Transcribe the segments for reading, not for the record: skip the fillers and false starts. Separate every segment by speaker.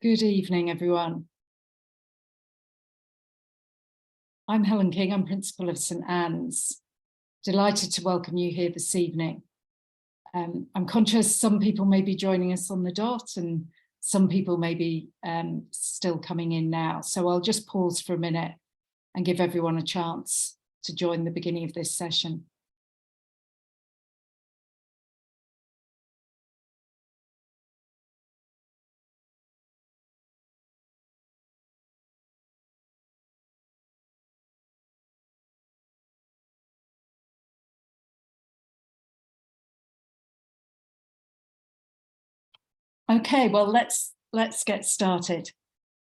Speaker 1: Good evening, everyone. I'm Helen King, I'm Principal of St Anne's. Delighted to welcome you here this evening. I'm conscious some people may be joining us on the dot and some people may be still coming in now. So I'll just pause for a minute and give everyone a chance to join the beginning of this session. Okay, well, let's get started.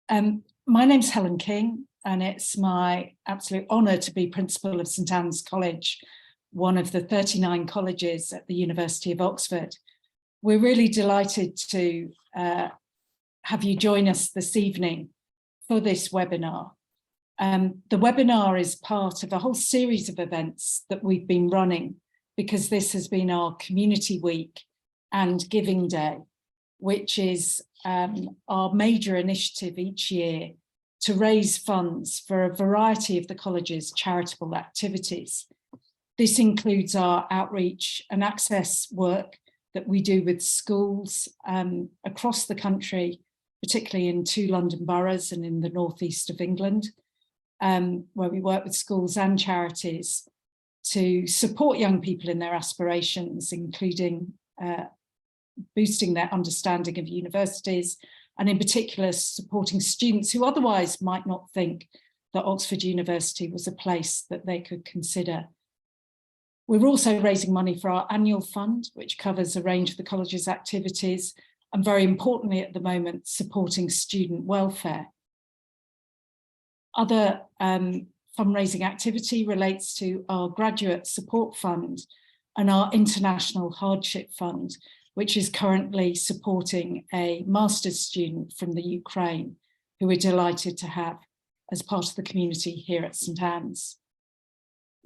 Speaker 1: My name's Helen King, and it's my absolute honour to be Principal of St Anne's College, one of the 39 colleges at the University of Oxford. We're really delighted to have you join us this evening for this webinar. The webinar is part of a whole series of events that we've been running because this has been our Community Week and Giving Day, which is our major initiative each year to raise funds for a variety of the college's charitable activities. This includes our outreach and access work that we do with schools across the country, particularly in 2 London boroughs and in the northeast of England, where we work with schools and charities to support young people in their aspirations, including boosting their understanding of universities, and in particular supporting students who otherwise might not think that Oxford University was a place that they could consider. We're also raising money for our annual fund, which covers a range of the college's activities, and very importantly at the moment, supporting student welfare. Other fundraising activity relates to our graduate support fund and our international hardship fund, which is currently supporting a master's student from the Ukraine, who we're delighted to have as part of the community here at St Anne's.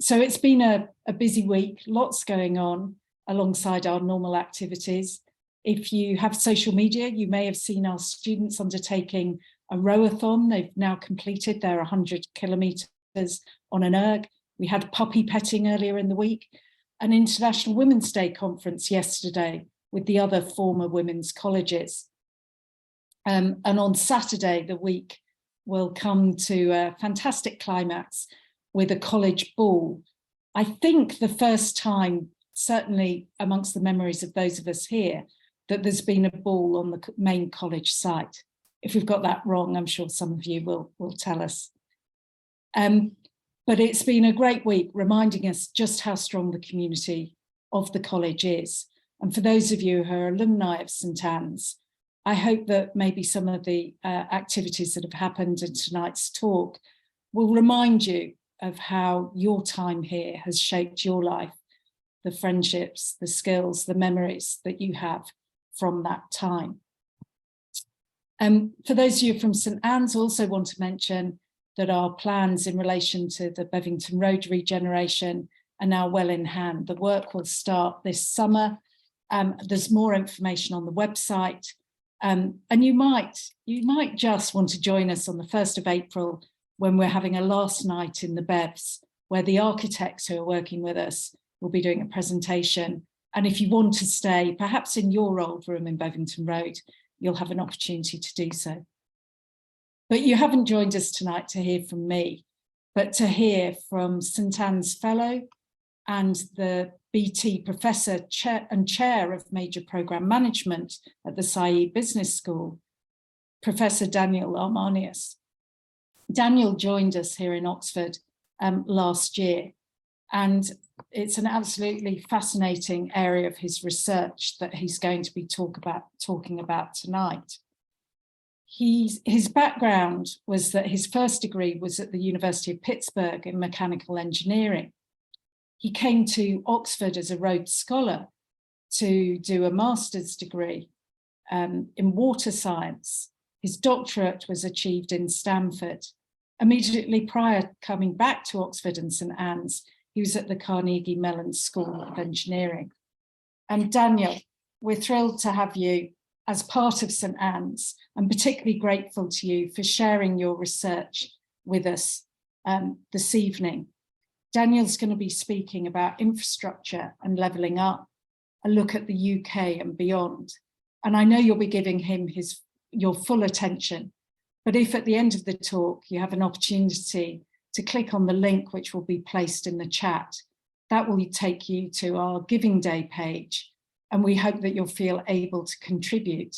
Speaker 1: So it's been a busy week, lots going on alongside our normal activities. If you have social media, you may have seen our students undertaking a rowathon. They've now completed their 100 kilometres on an erg. We had puppy petting earlier in the week, an International Women's Day conference yesterday with the other former women's colleges. And on Saturday, the week will come to a fantastic climax with a college ball. I think the first time, certainly amongst the memories of those of us here, that there's been a ball on the main college site. If we've got that wrong, I'm sure some of you will tell us. But it's been a great week, reminding us just how strong the community of the college is. And for those of you who are alumni of St Anne's, I hope that maybe some of the activities that have happened in tonight's talk will remind you of how your time here has shaped your life, the friendships, the skills, the memories that you have from that time. For those of you from St Anne's, I also want to mention that our plans in relation to the Bevington Road regeneration are now well in hand. The work will start this summer. There's more information on the website, and you might just want to join us on the 1st of April when we're having a last night in the Bevs, where the architects who are working with us will be doing a presentation. And if you want to stay, perhaps in your old room in Bevington Road, you'll have an opportunity to do so. But you haven't joined us tonight to hear from me, but to hear from St Anne's Fellow and the BT Professor and Chair of Major Programme Management at the Saïd Business School, Professor Daniel Armanios. Daniel joined us here in Oxford last year, and it's an absolutely fascinating area of his research that he's going to be talking about tonight. His background was that his first degree was at the University of Pittsburgh in mechanical engineering. He came to Oxford as a Rhodes Scholar to do a master's degree in water science. His doctorate was achieved in Stanford. Immediately prior to coming back to Oxford and St Anne's, he was at the Carnegie Mellon School of Engineering. And Daniel, we're thrilled to have you as part of St Anne's. I'm particularly grateful to you for sharing your research with us this evening. Daniel's going to be speaking about infrastructure and levelling up, a look at the UK and beyond. And I know you'll be giving him your full attention. But if at the end of the talk you have an opportunity to click on the link which will be placed in the chat, that will take you to our Giving Day page. And we hope that you'll feel able to contribute.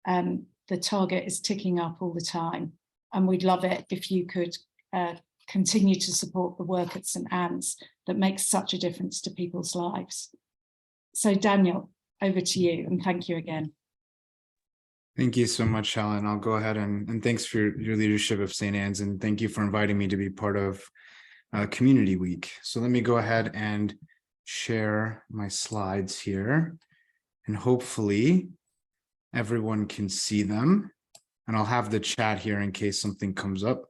Speaker 1: The target is ticking up all the time. And we'd love it if you could continue to support the work at St Anne's that makes such a difference to people's lives. So Daniel, over to you, and thank you again.
Speaker 2: Thank you so much, Helen. I'll go ahead and thanks for your leadership of St. Anne's, and thank you for inviting me to be part of Community Week. So let me go ahead and share my slides here, and hopefully everyone can see them. And I'll have the chat here in case something comes up.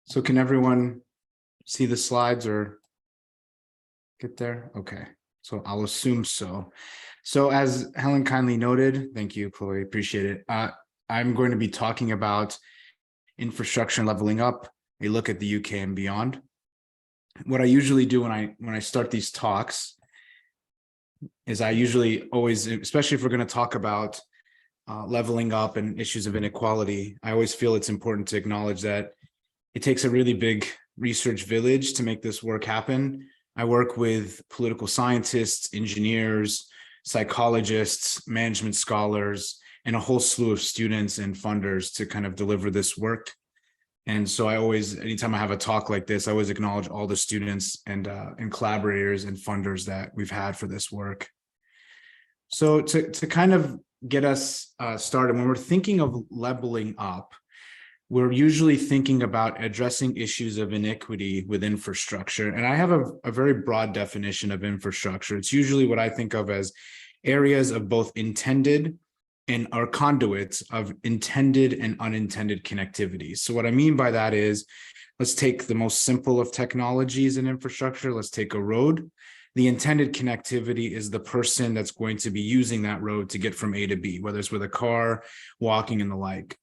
Speaker 2: So can everyone see the slides or get there? Okay, so I'll assume so. So as Helen kindly noted, thank you, Chloe, appreciate it. I'm going to be talking about infrastructure and leveling up, a look at the UK and beyond. What I usually do when I start these talks is I usually always, especially if we're going to talk about leveling up and issues of inequality, I always feel it's important to acknowledge that it takes a really big research village to make this work happen. I work with political scientists, engineers, psychologists, management scholars, and a whole slew of students and funders to kind of deliver this work. And so I always, anytime I have a talk like this, I always acknowledge all the students and collaborators and funders that we've had for this work. So to kind of get us started, when we're thinking of leveling up, we're usually thinking about addressing issues of inequity with infrastructure. And I have a very broad definition of infrastructure. It's usually what I think of as areas of both intended and are conduits of intended and unintended connectivity. So what I mean by that is, let's take the most simple of technologies in infrastructure. Let's take a road. The intended connectivity is the person that's going to be using that road to get from A to B, whether it's with a car, walking, and the like.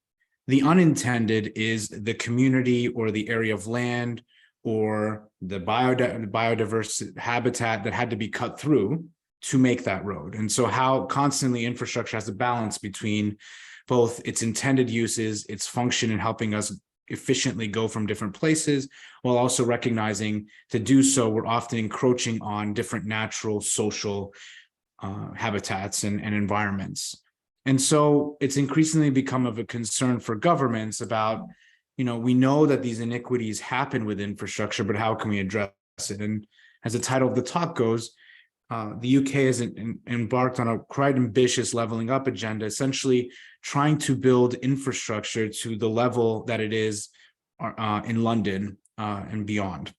Speaker 2: The unintended is the community or the area of land or the biodiverse habitat that had to be cut through to make that road. And so how constantly infrastructure has a balance between both its intended uses, its function in helping us efficiently go from different places, while also recognizing to do so, we're often encroaching on different natural, social habitats and environments. And so it's increasingly become of a concern for governments about, we know that these inequities happen with infrastructure, but how can we address it? And as the title of the talk goes, the UK has embarked on a quite ambitious leveling up agenda, essentially trying to build infrastructure to the level that it is in London and beyond.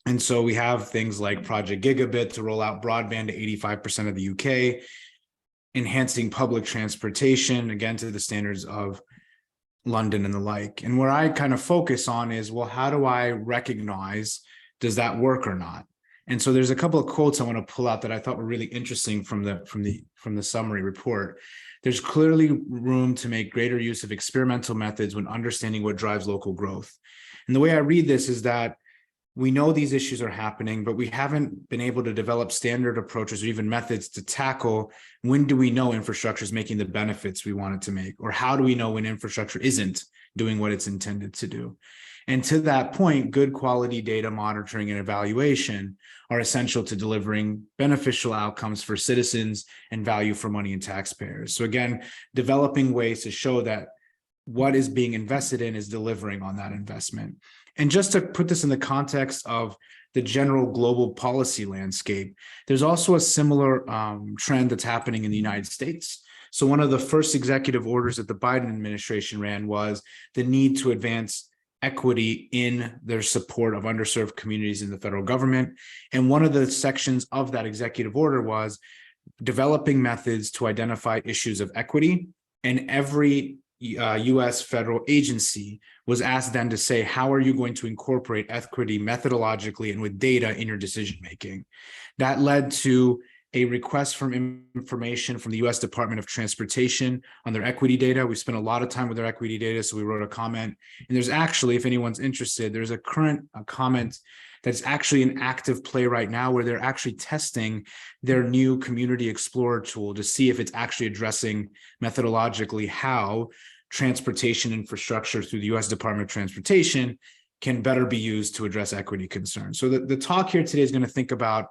Speaker 2: And so we have things like Project Gigabit to roll out broadband to 85% of the UK, enhancing public transportation, again, to the standards of London and the like. And where I kind of focus on is, well, how do I recognize, does that work or not? And so there's a couple of quotes I want to pull out that I thought were really interesting from the summary report. There's clearly room to make greater use of experimental methods when understanding what drives local growth. And the way I read this is that we know these issues are happening, but we haven't been able to develop standard approaches or even methods to tackle when do we know infrastructure is making the benefits we want it to make, or how do we know when infrastructure isn't doing what it's intended to do. And to that point, good quality data monitoring and evaluation are essential to delivering beneficial outcomes for citizens and value for money and taxpayers. So again, developing ways to show that what is being invested in is delivering on that investment. And just to put this in the context of the general global policy landscape, there's also a similar trend that's happening in the United States. So one of the first executive orders that the Biden administration ran was the need to advance equity in their support of underserved communities in the federal government. And one of the sections of that executive order was developing methods to identify issues of equity. And every U.S. federal agency was asked then to say, how are you going to incorporate equity methodologically and with data in your decision making? That led to a request for information from the US Department of Transportation on their equity data. We spent a lot of time with their equity data, so we wrote a comment. And there's actually, if anyone's interested, there's a current comment that's actually an active play right now where they're actually testing their new Community Explorer tool to see if it's actually addressing methodologically how transportation infrastructure through the US Department of Transportation can better be used to address equity concerns. So the talk here today is going to think about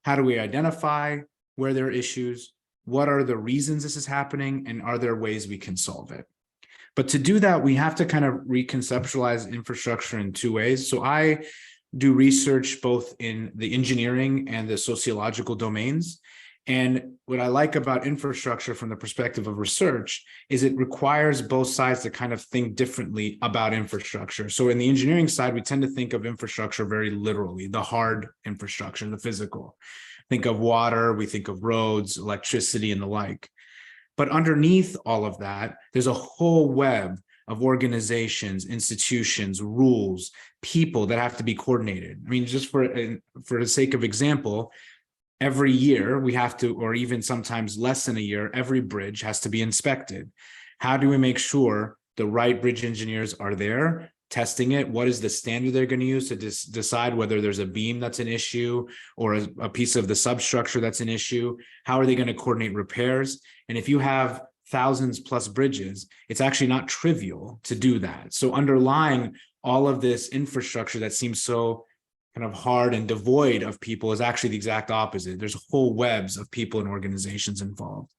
Speaker 2: how do we identify where there are issues, what are the reasons this is happening, and are there ways we can solve it? But to do that, we have to kind of reconceptualize infrastructure in two ways. So I do research both in the engineering and the sociological domains. And what I like about infrastructure from the perspective of research is it requires both sides to kind of think differently about infrastructure. So in the engineering side, we tend to think of infrastructure very literally, the hard infrastructure, the physical. Think of water, we think of roads, electricity, and the like. But underneath all of that, there's a whole web of organizations, institutions, rules, people that have to be coordinated. I mean, just for the sake of example, every year we have to, or even sometimes less than a year, every bridge has to be inspected. How do we make sure the right bridge engineers are there testing it? What is the standard they're going to use to decide whether there's a beam that's an issue or a piece of the substructure that's an issue? How are they going to coordinate repairs? And if you have thousands plus bridges, it's actually not trivial to do that. So underlying all of this infrastructure that seems so kind of hard and devoid of people is actually the exact opposite. There's whole webs of people and organizations involved.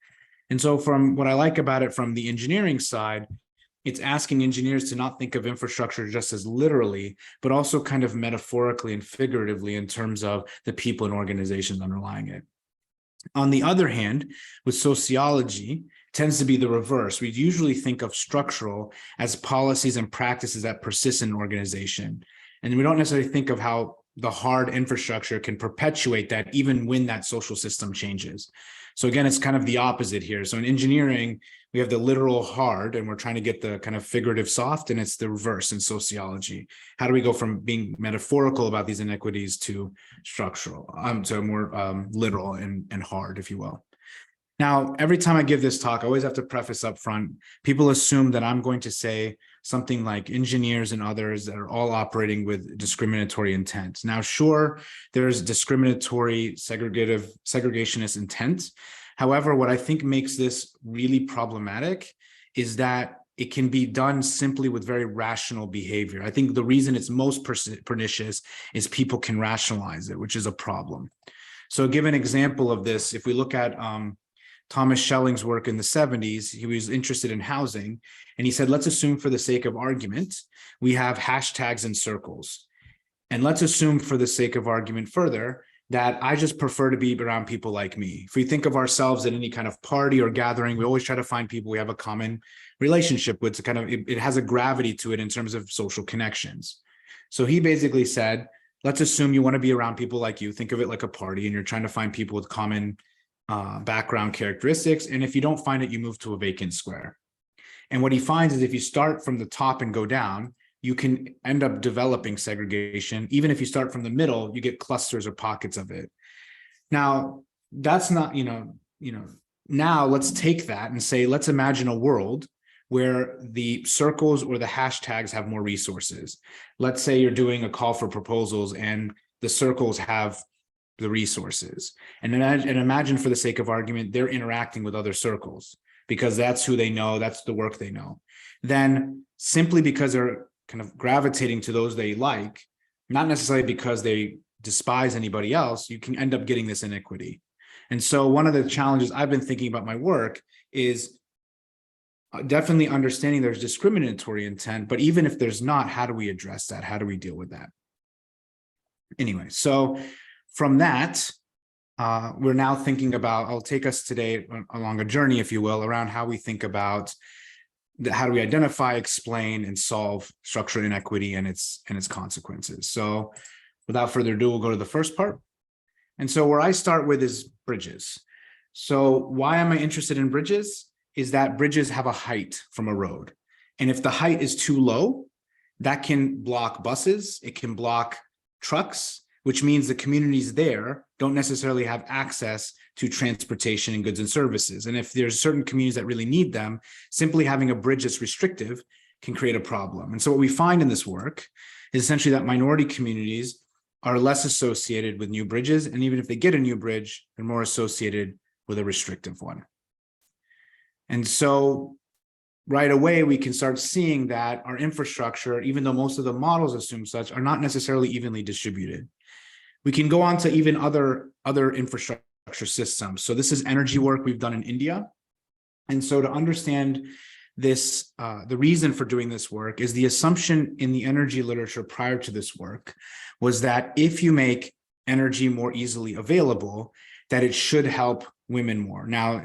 Speaker 2: And so from what I like about it from the engineering side, it's asking engineers to not think of infrastructure just as literally, but also kind of metaphorically and figuratively in terms of the people and organizations underlying it. On the other hand, with sociology, tends to be the reverse. We usually think of structural as policies and practices that persist in an organization. And we don't necessarily think of how the hard infrastructure can perpetuate that even when that social system changes. So again, it's kind of the opposite here. So in engineering, we have the literal hard, and we're trying to get the kind of figurative soft, and it's the reverse in sociology. How do we go from being metaphorical about these inequities to structural, to more literal and hard, if you will? Now, every time I give this talk, I always have to preface up front, people assume that I'm going to say something like engineers and others that are all operating with discriminatory intent. Now, sure, there's discriminatory, segregationist intent. However, what I think makes this really problematic is that it can be done simply with very rational behavior. I think the reason it's most pernicious is people can rationalize it, which is a problem. So give an example of this. If we look at Thomas Schelling's work in the 70s, he was interested in housing, and he said, let's assume for the sake of argument, we have hashtags and circles. And let's assume for the sake of argument further, that I just prefer to be around people like me. If we think of ourselves at any kind of party or gathering, we always try to find people we have a common relationship with to kind of, it has a gravity to it in terms of social connections. So he basically said, let's assume you want to be around people like you. Think of it like a party, and you're trying to find people with common background characteristics. And if you don't find it, you move to a vacant square. And what he finds is if you start from the top and go down, you can end up developing segregation. Even if you start from the middle, you get clusters or pockets of it. Now, that's not, now let's take that and say, let's imagine a world where the circles or the hashtags have more resources. Let's say you're doing a call for proposals and the circles have the resources. And imagine for the sake of argument, they're interacting with other circles because that's who they know, that's the work they know. Then simply because they're kind of gravitating to those they like, not necessarily because they despise anybody else, you can end up getting this inequity. And so one of the challenges I've been thinking about my work is definitely understanding there's discriminatory intent, but even if there's not, how do we address that? How do we deal with that? Anyway, so from that, we're now thinking about, I'll take us today along a journey, if you will, around how we think about how do we identify, explain, and solve structural inequity and its consequences. So without further ado, we'll go to the first part. And so where I start with is bridges. So why am I interested in bridges? Is that bridges have a height from a road. And if the height is too low, that can block buses, it can block trucks, which means the communities there don't necessarily have access to transportation and goods and services. And if there's certain communities that really need them, simply having a bridge that's restrictive can create a problem. And so what we find in this work is essentially that minority communities are less associated with new bridges. And even if they get a new bridge, they're more associated with a restrictive one. And so right away, we can start seeing that our infrastructure, even though most of the models assume such, are not necessarily evenly distributed. We can go on to even other infrastructure systems. So this is energy work we've done in India. And so to understand this, the reason for doing this work is the assumption in the energy literature prior to this work was that if you make energy more easily available, that it should help women more. Now,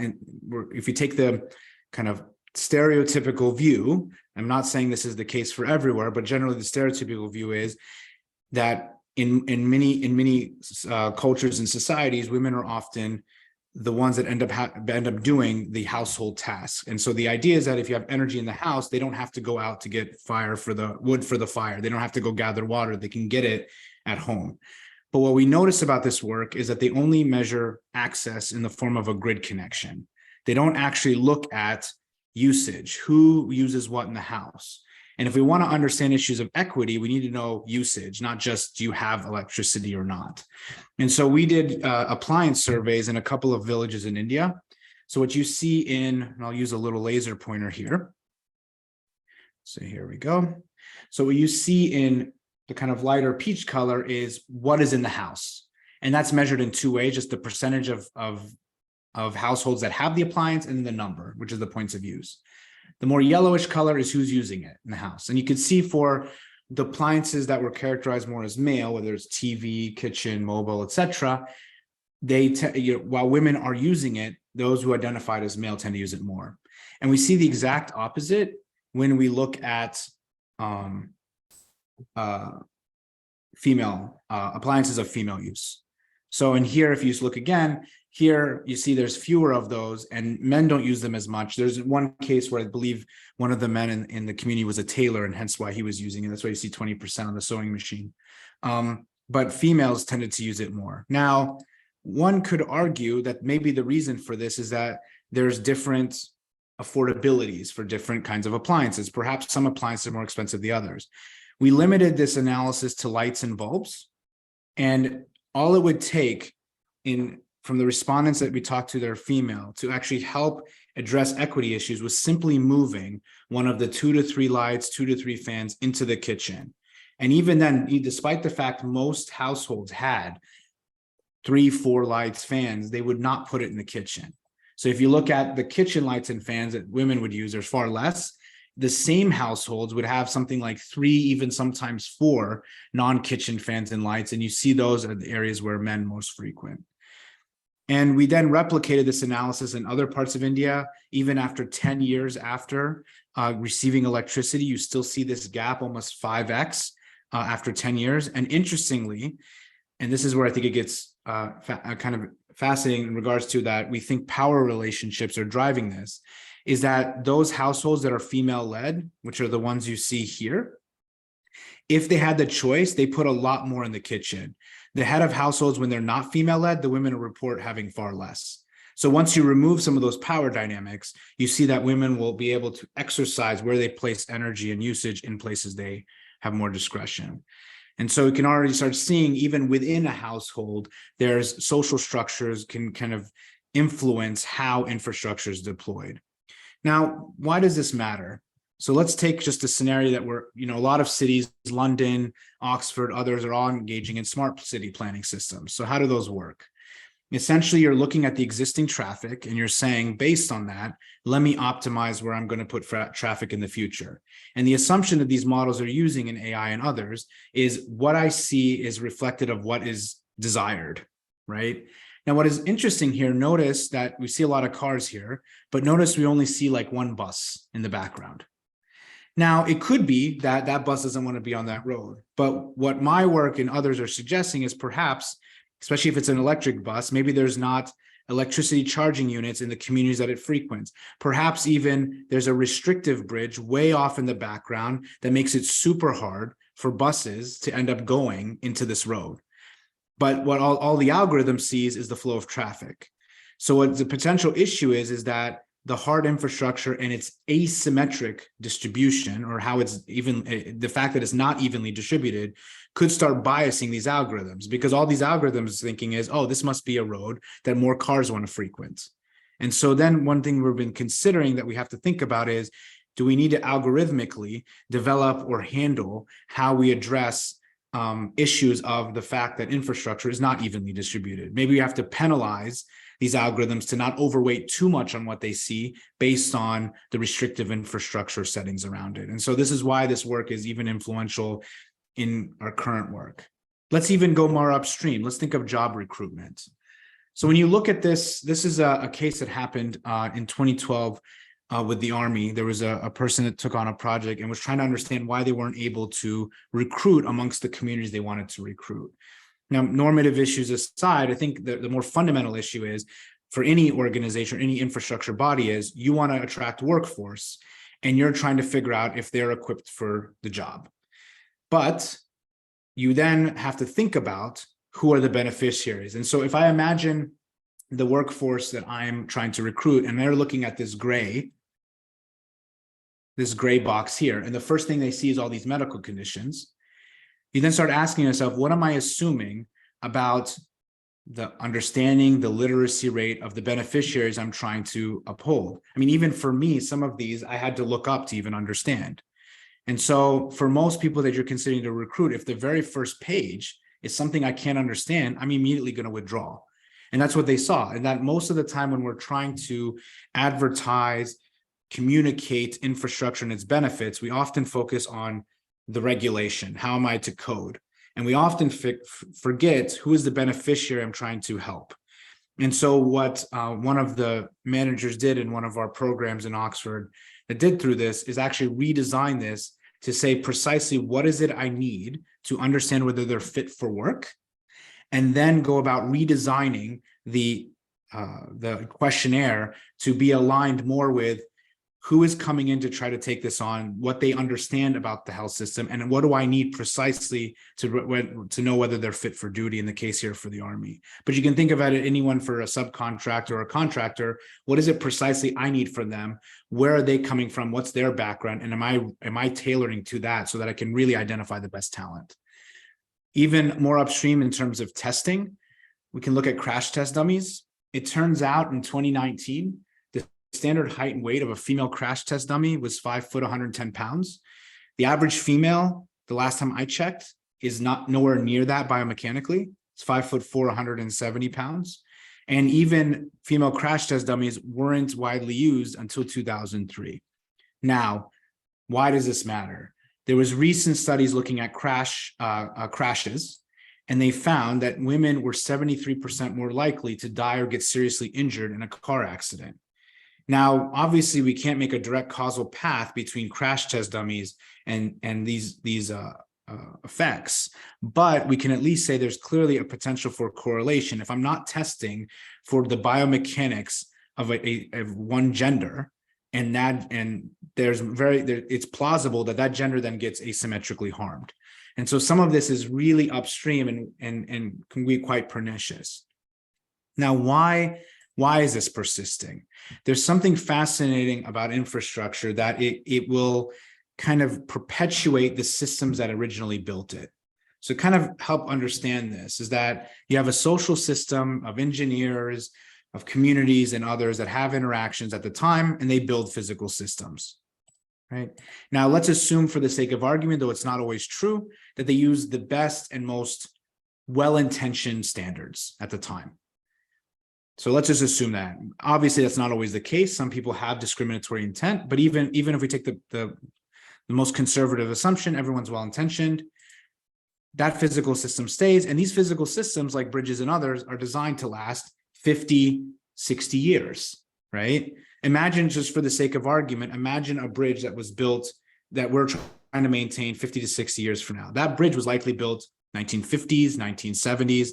Speaker 2: if you take the kind of stereotypical view, I'm not saying this is the case for everywhere, but generally the stereotypical view is that in many cultures and societies, women are often the ones that end up doing the household tasks. And so the idea is that if you have energy in the house, they don't have to go out to get wood for the fire. They don't have to go gather water. They can get it at home. But what we notice about this work is that they only measure access in the form of a grid connection. They don't actually look at usage, who uses what in the house. And if we want to understand issues of equity, we need to know usage, not just do you have electricity or not. And so we did appliance surveys in a couple of villages in India. So what you see and I'll use a little laser pointer here. So here we go. So what you see in the kind of lighter peach color is what is in the house. And that's measured in two ways, just the percentage of households that have the appliance and the number, which is the points of use. The more yellowish color is who's using it in the house. And you can see for the appliances that were characterized more as male, whether it's TV, kitchen, mobile, etc., while women are using it, those who identified as male tend to use it more. And we see the exact opposite when we look at female appliances of female use. So in here, if you look again, here you see there's fewer of those and men don't use them as much. There's one case where I believe one of the men in the community was a tailor and hence why he was using it. That's why you see 20% on the sewing machine. But females tended to use it more. Now, one could argue that maybe the reason for this is that there's different affordabilities for different kinds of appliances. Perhaps some appliances are more expensive than others. We limited this analysis to lights and bulbs, and all it would take from the respondents that we talked to that are female to actually help address equity issues was simply moving one of the 2 to 3 lights, 2 to 3 fans into the kitchen. And even then, despite the fact most households had 3, 4 lights, fans, they would not put it in the kitchen. So if you look at the kitchen lights and fans that women would use, there's far less. The same households would have something like 3, even sometimes 4 non-kitchen fans and lights. And you see those are the areas where men most frequent. And we then replicated this analysis in other parts of India. Even after 10 years after receiving electricity, you still see this gap almost 5x after 10 years. And interestingly, and this is where I think it gets kind of fascinating in regards to that, we think power relationships are driving this, is that those households that are female-led, which are the ones you see here, if they had the choice, they put a lot more in the kitchen. The head of households, when they're not female-led, the women report having far less. So once you remove some of those power dynamics, you see that women will be able to exercise where they place energy and usage in places they have more discretion. And so we can already start seeing, even within a household, there's social structures can kind of influence how infrastructure is deployed. Now, why does this matter? So let's take just a scenario that a lot of cities, London, Oxford, others are all engaging in smart city planning systems. So how do those work? Essentially, you're looking at the existing traffic and you're saying, based on that, let me optimize where I'm going to put traffic in the future. And the assumption that these models are using in AI and others is what I see is reflected of what is desired, right? Now, what is interesting here, notice that we see a lot of cars here, but notice we only see like one bus in the background. Now, it could be that that bus doesn't want to be on that road. But what my work and others are suggesting is perhaps, especially if it's an electric bus, maybe there's not electricity charging units in the communities that it frequents. Perhaps even there's a restrictive bridge way off in the background that makes it super hard for buses to end up going into this road. But what all the algorithm sees is the flow of traffic. So what the potential issue is that the hard infrastructure and its asymmetric distribution, or how it's even the fact that it's not evenly distributed, could start biasing these algorithms, because all these algorithms thinking is, oh, this must be a road that more cars want to frequent. And so then one thing we've been considering that we have to think about is, do we need to algorithmically develop or handle how we address issues of the fact that infrastructure is not evenly distributed? Maybe we have to penalize these algorithms to not overweight too much on what they see based on the restrictive infrastructure settings around it. And so this is why this work is even influential in our current work. Let's even go more upstream. Let's think of job recruitment. So when you look at this, this is a case that happened in 2012 with the Army. There was a person that took on a project and was trying to understand why they weren't able to recruit amongst the communities they wanted to recruit. Now, normative issues aside, I think the more fundamental issue is, for any organization or any infrastructure body, is you want to attract workforce and you're trying to figure out if they're equipped for the job. But you then have to think about who are the beneficiaries. And so if I imagine the workforce that I'm trying to recruit and they're looking at this gray box here, and the first thing they see is all these medical conditions, you then start asking yourself, what am I assuming about the understanding, the literacy rate of the beneficiaries I'm trying to uphold? I mean, even for me, some of these I had to look up to even understand. And so for most people that you're considering to recruit, if the very first page is something I can't understand, I'm immediately going to withdraw. And that's what they saw. And that most of the time when we're trying to advertise, communicate infrastructure and its benefits, we often focus on the regulation. How am I to code? And we often forget who is the beneficiary I'm trying to help. And so what one of the managers did in one of our programs in Oxford that did through this is actually redesign this to say precisely what is it I need to understand whether they're fit for work, and then go about redesigning the questionnaire to be aligned more with who is coming in to try to take this on, what they understand about the health system, and what do I need precisely to know whether they're fit for duty, in the case here for the Army. But you can think about it, anyone for a subcontractor or a contractor, what is it precisely I need from them? Where are they coming from? What's their background? And am I tailoring to that so that I can really identify the best talent? Even more upstream in terms of testing, we can look at crash test dummies. It turns out in 2019, standard height and weight of a female crash test dummy was 5 foot, 110 pounds. The average female, the last time I checked, is not nowhere near that biomechanically. It's 5 foot 4, 170 pounds. And even female crash test dummies weren't widely used until 2003. Now, why does this matter? There was recent studies looking at crashes, and they found that women were 73% more likely to die or get seriously injured in a car accident. Now, obviously, we can't make a direct causal path between crash test dummies and these effects, but we can at least say there's clearly a potential for correlation. If I'm not testing for the biomechanics of one gender, and it's plausible that gender then gets asymmetrically harmed. And so some of this is really upstream and can be quite pernicious. Now, why is this persisting? There's something fascinating about infrastructure that it will kind of perpetuate the systems that originally built it. So kind of help understand this is that you have a social system of engineers, of communities and others that have interactions at the time, and they build physical systems, right? Now, let's assume for the sake of argument, though it's not always true, that they use the best and most well-intentioned standards at the time. So let's just assume that. Obviously, that's not always the case. Some people have discriminatory intent, but even if we take the most conservative assumption, everyone's well-intentioned, that physical system stays. And these physical systems, like bridges and others, are designed to last 50, 60 years, right? Imagine, just for the sake of argument, imagine a bridge that was built that we're trying to maintain 50 to 60 years from now. That bridge was likely built 1950s, 1970s.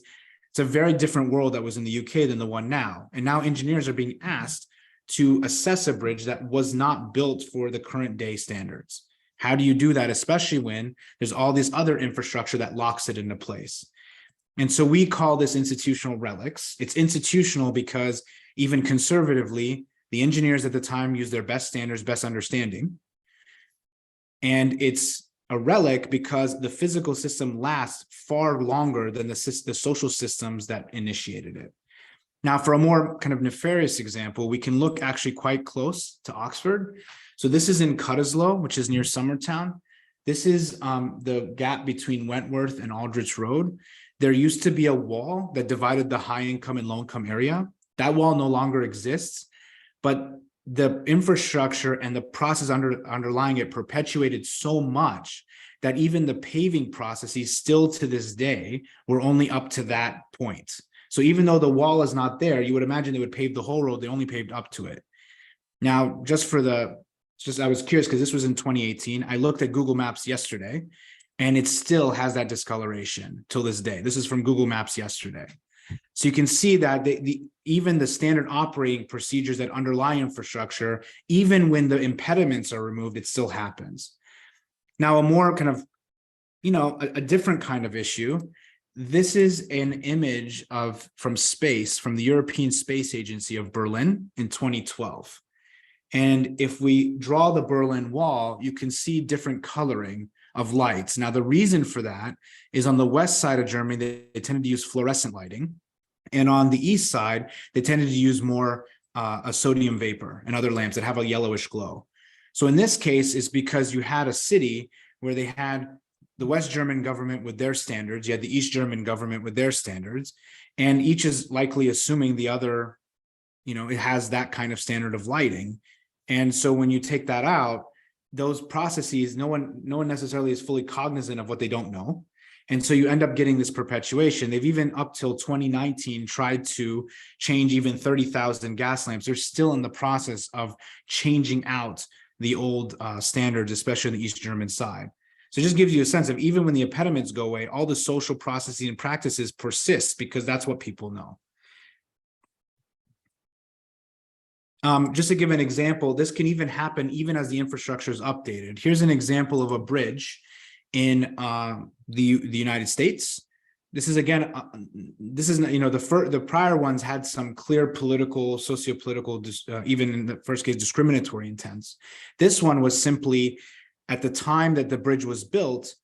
Speaker 2: It's a very different world that was in the UK than the one now. And now engineers are being asked to assess a bridge that was not built for the current day standards. How do you do that, especially when there's all this other infrastructure that locks it into place? And so we call this institutional relics. It's institutional because even conservatively, the engineers at the time used their best standards, best understanding. And it's a relic because the physical system lasts far longer than the social systems that initiated it. Now, for a more kind of nefarious example, we can look actually quite close to Oxford. So this is in Cutteslowe, which is near Summertown. This is the gap between Wentworth and Aldrich Road. There used to be a wall that divided the high income and low income area. That wall no longer exists, but the infrastructure and the process underlying it perpetuated so much that even the paving processes still to this day were only up to that point. So even though the wall is not there, you would imagine they would pave the whole road. They only paved up to it. Now, I was curious because this was in 2018. I looked at Google Maps yesterday and it still has that discoloration till this day. This is from Google Maps yesterday. So you can see that even the standard operating procedures that underlie infrastructure, even when the impediments are removed, it still happens. Now, a more kind of, a different kind of issue. This is an image from space, from the European Space Agency of Berlin in 2012. And if we draw the Berlin Wall, you can see different coloring of lights. Now, the reason for that is on the west side of Germany, they tended to use fluorescent lighting. And on the east side, they tended to use more a sodium vapor and other lamps that have a yellowish glow. So in this case, it's because you had a city where they had the West German government with their standards, you had the East German government with their standards, and each is likely assuming the other, it has that kind of standard of lighting. And so when you take that out, those processes, no one necessarily is fully cognizant of what they don't know. And so you end up getting this perpetuation. They've even up till 2019 tried to change even 30,000 gas lamps. They're still in the process of changing out the old standards, especially on the East German side. So it just gives you a sense of even when the impediments go away, all the social processes and practices persist because that's what people know. Just to give an example, this can even happen even as the infrastructure is updated. Here's an example of a bridge in the United States. This is again, the prior ones had some clear political, socio-political, even in the first case, discriminatory intents. This one was simply, at the time that the bridge was built,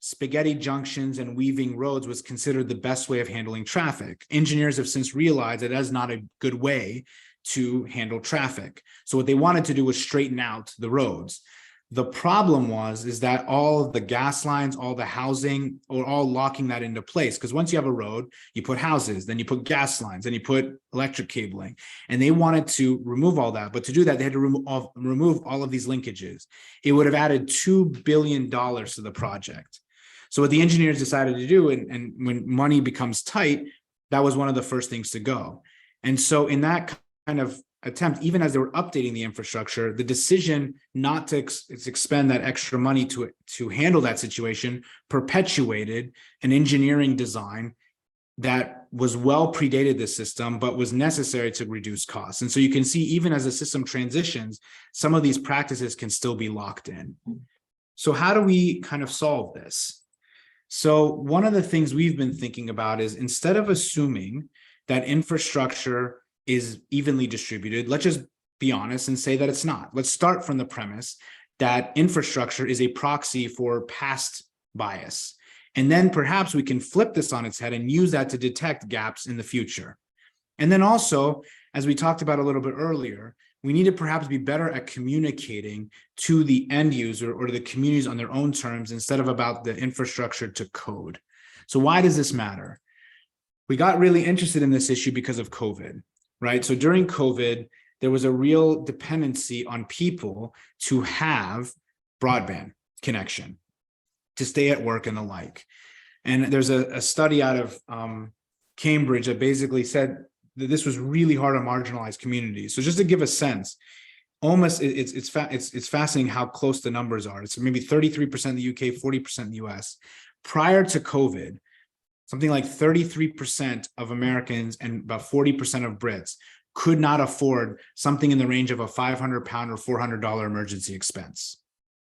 Speaker 2: spaghetti junctions and weaving roads was considered the best way of handling traffic. Engineers have since realized that is not a good way to handle traffic. So what they wanted to do was straighten out the roads. The problem is that all of the gas lines, all the housing, are all locking that into place. Because once you have a road, you put houses, then you put gas lines, then you put electric cabling. And they wanted to remove all that. But to do that, they had to remove all of these linkages. It would have added $2 billion to the project. So what the engineers decided to do, and when money becomes tight, that was one of the first things to go. And so in that kind of attempt, even as they were updating the infrastructure, the decision not to expend that extra money to handle that situation perpetuated an engineering design that was well predated the system, but was necessary to reduce costs. And so you can see, even as the system transitions, some of these practices can still be locked in. So how do we kind of solve this? So one of the things we've been thinking about is, instead of assuming that infrastructure is evenly distributed, let's just be honest and say that it's not. Let's start from the premise that infrastructure is a proxy for past bias. And then perhaps we can flip this on its head and use that to detect gaps in the future. And then also, as we talked about a little bit earlier, we need to perhaps be better at communicating to the end user or to the communities on their own terms, instead of about the infrastructure to code. So why does this matter? We got really interested in this issue because of COVID. Right? So during COVID, there was a real dependency on people to have broadband connection to stay at work and the like. And there's a study out of Cambridge that basically said that this was really hard on marginalized communities. So just to give a sense, almost it's fascinating how close the numbers are. It's maybe 33% in the UK, 40% in the US. Prior to COVID, something like 33% of Americans and about 40% of Brits could not afford something in the range of a £500 or $400 emergency expense.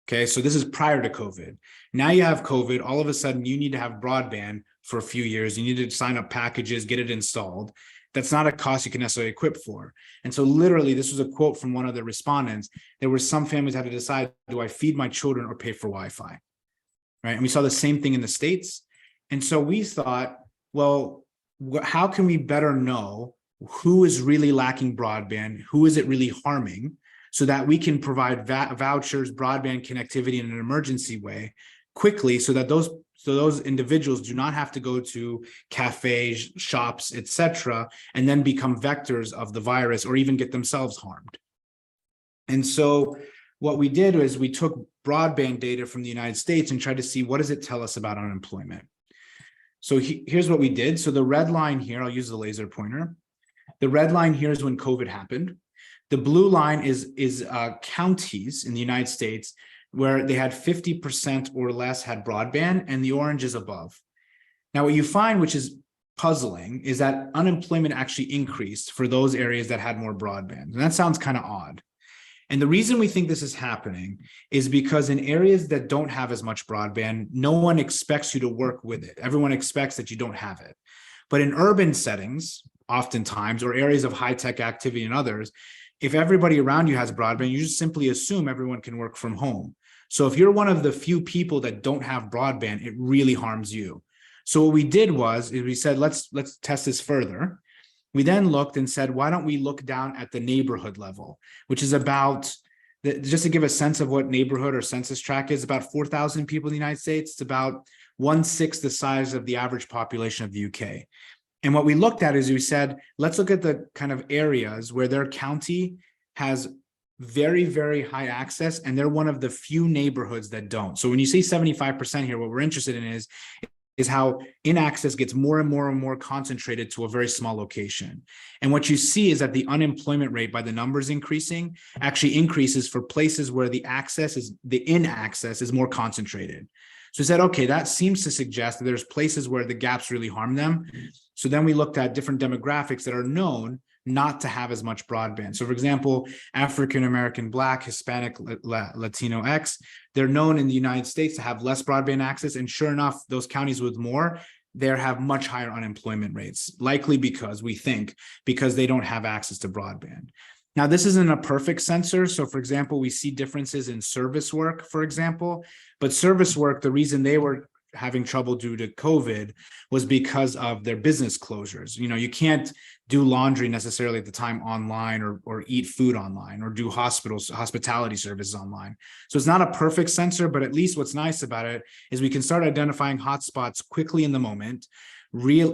Speaker 2: Okay, so this is prior to COVID. Now you have COVID, all of a sudden you need to have broadband for a few years. You need to sign up packages, get it installed. That's not a cost you can necessarily equip for. And so literally, this was a quote from one of the respondents. There were some families had to decide, do I feed my children or pay for Wi-Fi? Right, and we saw the same thing in the States. And so we thought, well, how can we better know who is really lacking broadband, who is it really harming, so that we can provide vouchers, broadband connectivity in an emergency way quickly, so that those individuals do not have to go to cafes, shops, etc., and then become vectors of the virus or even get themselves harmed. And so what we did is we took broadband data from the United States and tried to see, what does it tell us about unemployment? So here's what we did. So the red line here, I'll use the laser pointer. The red line here is when COVID happened. The blue line is counties in the United States where they had 50% or less had broadband, and the orange is above. Now, what you find, which is puzzling, is that unemployment actually increased for those areas that had more broadband. And that sounds kind of odd. And the reason we think this is happening is because in areas that don't have as much broadband, no one expects you to work with it. Everyone expects that you don't have it. But in urban settings, oftentimes, or areas of high-tech activity and others, if everybody around you has broadband, you just simply assume everyone can work from home. So if you're one of the few people that don't have broadband, it really harms you. So what we did was we said, let's test this further. We then looked and said, why don't we look down at the neighborhood level, which is about, just to give a sense of what neighborhood or census tract is, about 4,000 people in the United States. It's about 1/6 the size of the average population of the UK. And what we looked at is we said, let's look at the kind of areas where their county has very, very high access, and they're one of the few neighborhoods that don't. So when you see 75% here, what we're interested in is how in-access gets more and more and more concentrated to a very small location. And what you see is that the unemployment rate, by the numbers increasing, actually increases for places where the in-access is more concentrated. So we said, okay, that seems to suggest that there's places where the gaps really harm them. So then we looked at different demographics that are known not to have as much broadband. So for example, African-American, Black, Hispanic, Latino X, they're known in the United States to have less broadband access. And sure enough, those counties with more, they have much higher unemployment rates, likely because they don't have access to broadband. Now, this isn't a perfect sensor. So for example, we see differences in service work, for example, but service work, the reason they were having trouble due to COVID was because of their business closures. You know, you can't do laundry necessarily at the time online, or eat food online, or do hospitality services online. So it's not a perfect sensor, but at least what's nice about it is we can start identifying hotspots quickly in the moment,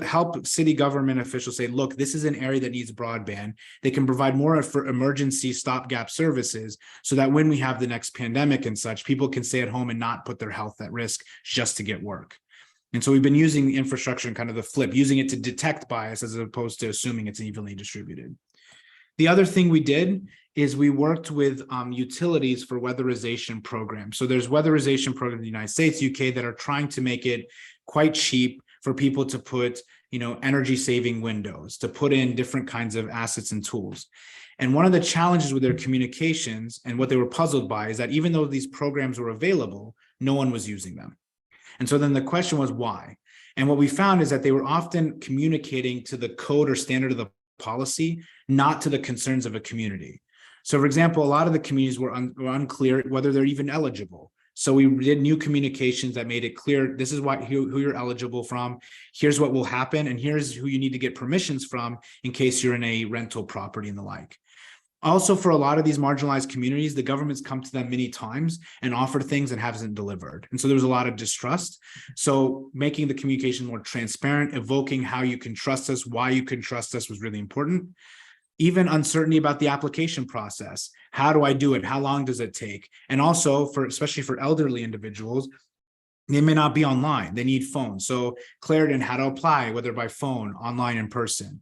Speaker 2: help city government officials say, look, this is an area that needs broadband. They can provide more for emergency stopgap services so that when we have the next pandemic and such, people can stay at home and not put their health at risk just to get work. And so we've been using the infrastructure and kind of the flip, using it to detect bias as opposed to assuming it's evenly distributed. The other thing we did is we worked with utilities for weatherization programs. So there's weatherization programs in the United States, UK, that are trying to make it quite cheap for people to put, energy saving windows, to put in different kinds of assets and tools. And one of the challenges with their communications and what they were puzzled by is that even though these programs were available, no one was using them. And so then the question was why? And what we found is that they were often communicating to the code or standard of the policy, not to the concerns of a community. So for example, a lot of the communities were unclear whether they're even eligible. So we did new communications that made it clear, this is who you're eligible from, here's what will happen, and here's who you need to get permissions from in case you're in a rental property and the like. Also, for a lot of these marginalized communities, the government's come to them many times and offered things and hasn't delivered. And so there was a lot of distrust. So making the communication more transparent, evoking how you can trust us, why you can trust us was really important. Even uncertainty about the application process. How do I do it? How long does it take? And also, especially for elderly individuals, they may not be online. They need phones. So clarity on how to apply, whether by phone, online, in person.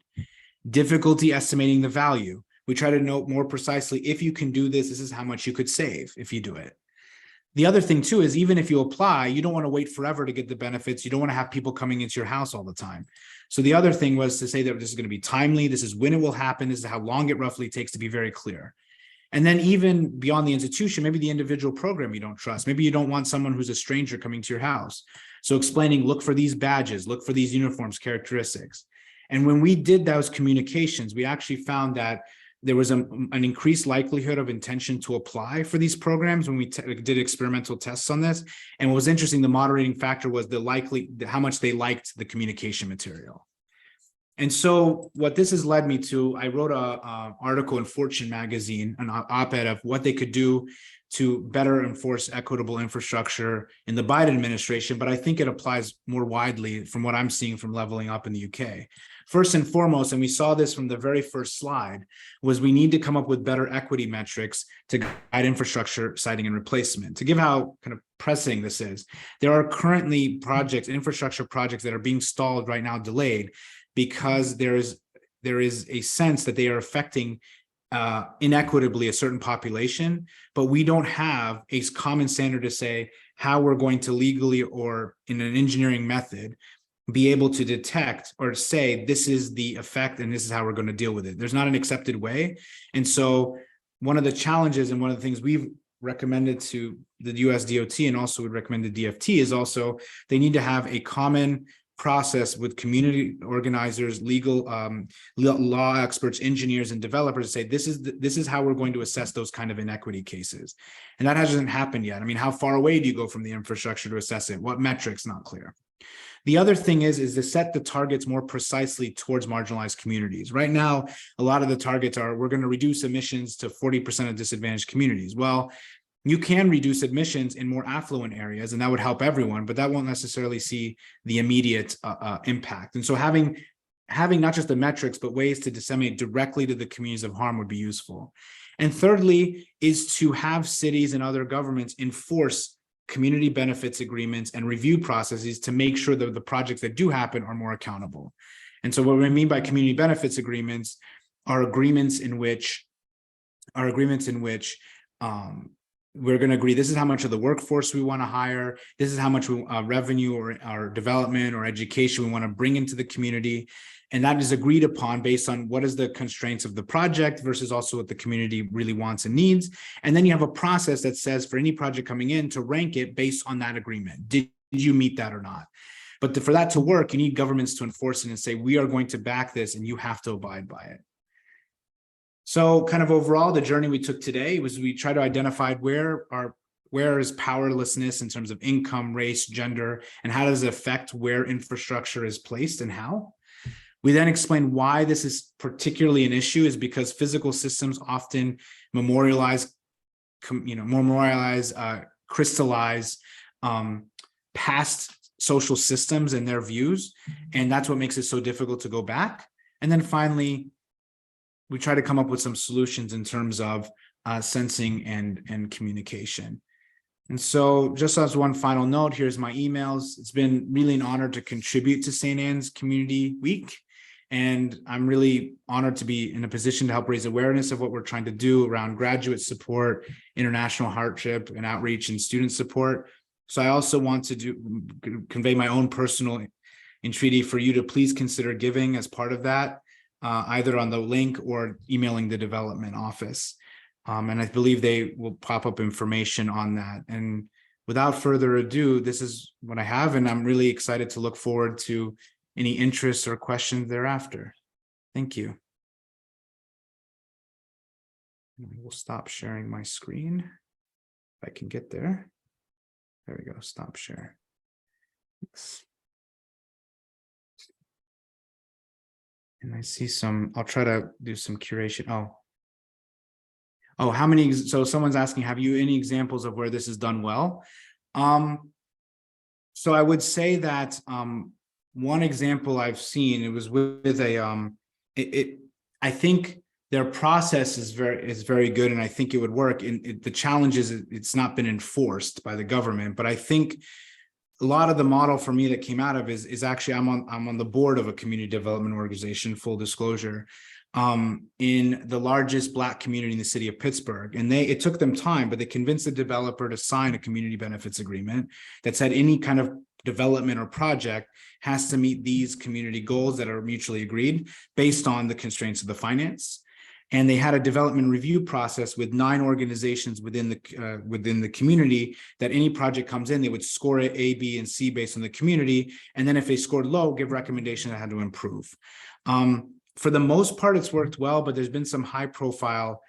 Speaker 2: Difficulty estimating the value. We try to note more precisely, if you can do this, this is how much you could save if you do it. The other thing too is, even if you apply, you don't want to wait forever to get the benefits. You don't want to have people coming into your house all the time. So the other thing was to say that this is going to be timely. This is when it will happen. This is how long it roughly takes, to be very clear. And then even beyond the institution, maybe the individual program you don't trust. Maybe you don't want someone who's a stranger coming to your house. So explaining, look for these badges, look for these uniforms characteristics. And when we did those communications, we actually found that there was an increased likelihood of intention to apply for these programs when we did experimental tests on this. And what was interesting, the moderating factor was how much they liked the communication material. And so what this has led me to, I wrote a article in Fortune magazine, an op-ed of what they could do to better enforce equitable infrastructure in the Biden administration, but I think it applies more widely from what I'm seeing from Leveling Up in the UK. First and foremost, and we saw this from the very first slide, was we need to come up with better equity metrics to guide infrastructure siting and replacement. To give how kind of pressing this is, there are currently projects, infrastructure projects that are being stalled right now, delayed, because there is a sense that they are affecting inequitably a certain population, but we don't have a common standard to say how we're going to legally or in an engineering method be able to detect or say this is the effect and this is how we're going to deal with it. There's not an accepted way. And so one of the challenges and one of the things we've recommended to the US DOT and also would recommend the DFT is also they need to have a common process with community organizers, legal law experts, engineers, and developers to say this is how we're going to assess those kind of inequity cases. And that hasn't happened yet. I mean, how far away do you go from the infrastructure to assess it? What metrics? Not clear. The other thing is to set the targets more precisely towards marginalized communities. Right now, a lot of the targets are we're going to reduce emissions to 40% of disadvantaged communities. Well, you can reduce emissions in more affluent areas, and that would help everyone, but that won't necessarily see the immediate impact. And so having not just the metrics, but ways to disseminate directly to the communities of harm would be useful. And thirdly is to have cities and other governments enforce community benefits agreements and review processes to make sure that the projects that do happen are more accountable. And so what we mean by community benefits agreements are agreements in which we're going to agree this is how much of the workforce we want to hire, this is how much revenue or development or education we want to bring into the community, and that is agreed upon based on what is the constraints of the project versus also what the community really wants and needs. And then you have a process that says for any project coming in to rank it based on that agreement. Did you meet that or not? But for that to work, you need governments to enforce it and say, we are going to back this and you have to abide by it. So kind of overall, the journey we took today was we tried to identify where is powerlessness in terms of income, race, gender, and how does it affect where infrastructure is placed and how. We then explained why this is particularly an issue is because physical systems often memorialize, crystallize past social systems and their views, and that's what makes it so difficult to go back. And then finally, we try to come up with some solutions in terms of sensing and communication. And so just as one final note, here's my emails. It's been really an honor to contribute to St. Anne's Community Week. And I'm really honored to be in a position to help raise awareness of what we're trying to do around graduate support, international hardship and outreach and student support. So I also want to convey my own personal entreaty for you to please consider giving as part of that. Either on the link or emailing the development office. And I believe they will pop up information on that. And without further ado, this is what I have, and I'm really excited to look forward to any interests or questions thereafter. Thank you. I will stop sharing my screen if I can get there. There we go, stop share. Thanks. And I see some, I'll try to do some curation. Oh, how many, so someone's asking, have you any examples of where this is done well? So I would say that one example I've seen, it was with a, I think their process is very good, and I think it would work. And the challenge is it's not been enforced by the government, but I think a lot of the model for me that came out of is actually I'm on the board of a community development organization, full disclosure, in the largest Black community in the city of Pittsburgh. And it took them time, but they convinced the developer to sign a community benefits agreement that said any kind of development or project has to meet these community goals that are mutually agreed based on the constraints of the finance. And they had a development review process with 9 organizations within the community that any project comes in, they would score it A, B, and C based on the community. And then if they scored low, give recommendations on how to improve. For the most part, it's worked well, but there's been some high profile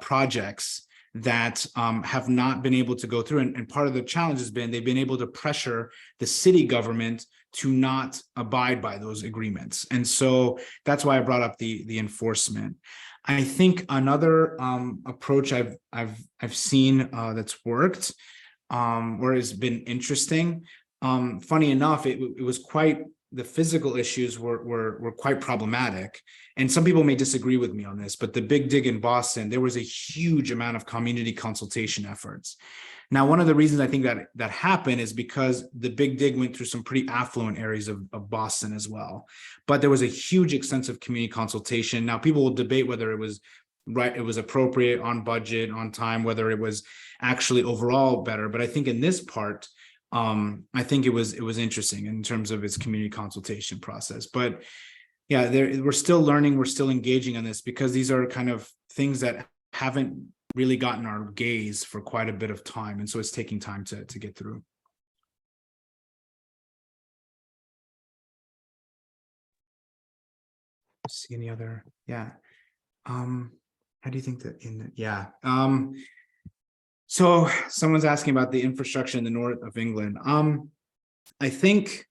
Speaker 2: projects that have not been able to go through. And part of the challenge has been they've been able to pressure the city government to not abide by those agreements. And so that's why I brought up the enforcement. I think another approach I've seen that's worked or has been interesting. Funny enough, it was quite, the physical issues were quite problematic. And some people may disagree with me on this, but the Big Dig in Boston, there was a huge amount of community consultation efforts. Now, one of the reasons I think that happened is because the Big Dig went through some pretty affluent areas of Boston as well. But there was a huge extensive community consultation. Now, people will debate whether it was right, it was appropriate, on budget, on time, whether it was actually overall better. But I think in this part, I think it was interesting in terms of its community consultation process. But yeah, we're still learning, we're still engaging on this because these are kind of things that haven't really gotten our gaze for quite a bit of time. And so it's taking time to get through. See any other, yeah. How do you think that so someone's asking about the infrastructure in the north of England. I think,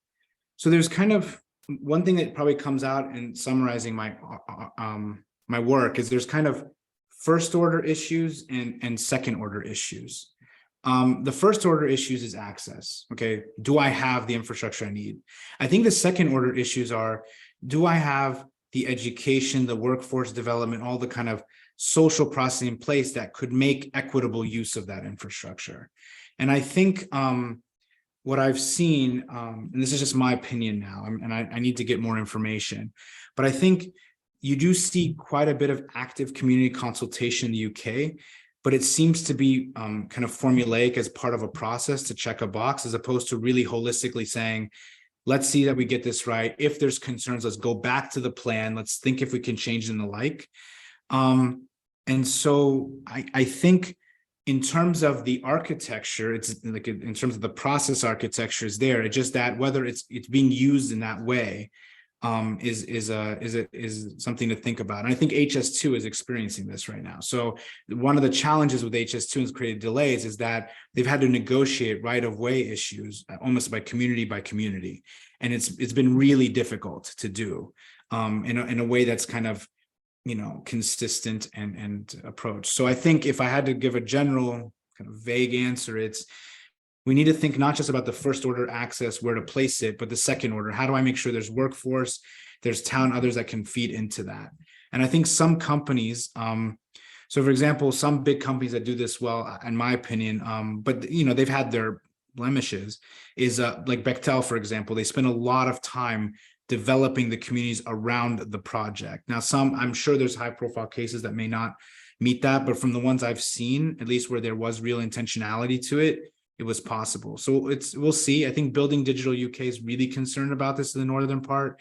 Speaker 2: so there's kind of one thing that probably comes out in summarizing my work is there's kind of first order issues and second order issues. The first order issues is access. Okay, do I have the infrastructure I need? I think the second order issues are, do I have the education, the workforce development, all the kind of social processing in place that could make equitable use of that infrastructure? And I think what I've seen, and this is just my opinion now, and I need to get more information, but I think you do see quite a bit of active community consultation in the UK, but it seems to be kind of formulaic as part of a process to check a box, as opposed to really holistically saying, let's see that we get this right. If there's concerns, let's go back to the plan. Let's think if we can change and the like. And so I think in terms of the architecture, it's like in terms of the process architecture is there. It's just that whether it's being used in that way is something to think about. And I think HS2 is experiencing this right now. So one of the challenges with HS2 has created delays is that they've had to negotiate right-of-way issues almost by community. And it's been really difficult to do in a way that's kind of, consistent and approach. So I think if I had to give a general kind of vague answer, it's, we need to think not just about the first order access, where to place it, but the second order. How do I make sure there's workforce, there's town, others that can feed into that? And I think some companies, so for example, some big companies that do this well, in my opinion, but they've had their blemishes, is like Bechtel, for example. They spend a lot of time developing the communities around the project. Now, I'm sure there's high profile cases that may not meet that, but from the ones I've seen, at least where there was real intentionality to it, it was possible. So we'll see. I think Building Digital UK is really concerned about this in the northern part.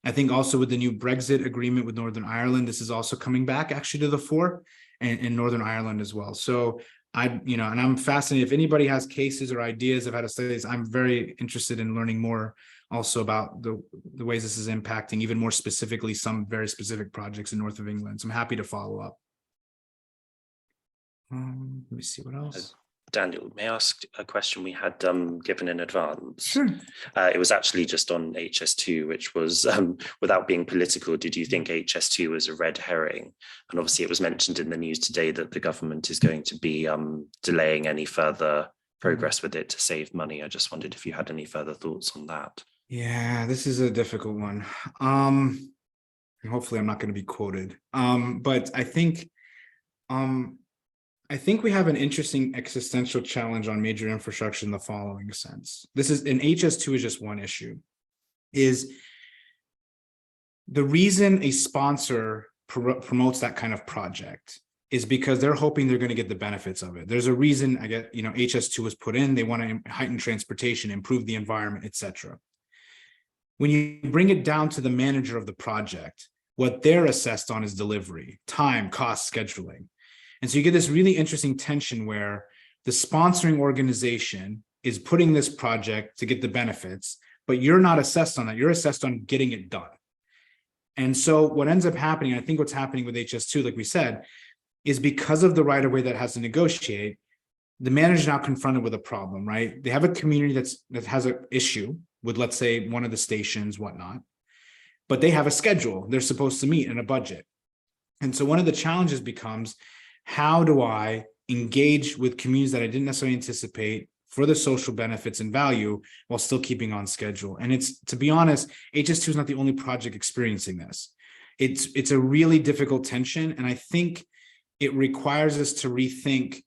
Speaker 2: I think also with the new Brexit agreement with Northern Ireland, this is also coming back actually to the fore, and in Northern Ireland as well. So and I'm fascinated. If anybody has cases or ideas of how to study this, I'm very interested in learning more also about the ways this is impacting, even more specifically, some very specific projects in north of England. So I'm happy to follow up. Let me see what else.
Speaker 3: Daniel, may I ask a question we had given in advance?
Speaker 2: Sure.
Speaker 3: It was actually just on HS2, which was, without being political, did you think HS2 was a red herring? And obviously it was mentioned in the news today that the government is going to be delaying any further progress with it to save money. I just wondered if you had any further thoughts on that.
Speaker 2: Yeah, this is a difficult one. Hopefully I'm not going to be quoted. But I think we have an interesting existential challenge on major infrastructure in the following sense. This is, and HS2 is just one issue, is the reason a sponsor promotes that kind of project is because they're hoping they're going to get the benefits of it. There's a reason, I get, HS2 was put in, they want to heighten transportation, improve the environment, etc. When you bring it down to the manager of the project, What they're assessed on is delivery, time, cost, scheduling. And so you get this really interesting tension where the sponsoring organization is putting this project to get the benefits, but you're not assessed on that. You're assessed on getting it done. And so what ends up happening, I think what's happening with HS2, like we said, is because of the right of way that has to negotiate, the manager is now confronted with a problem, right? They have a community that has an issue with, let's say, one of the stations, whatnot, but they have a schedule they're supposed to meet and a budget. And so one of the challenges becomes, how do I engage with communities that I didn't necessarily anticipate for the social benefits and value while still keeping on schedule? And it's, to be honest, HS2 is not the only project experiencing this. It's a really difficult tension. And I think it requires us to rethink,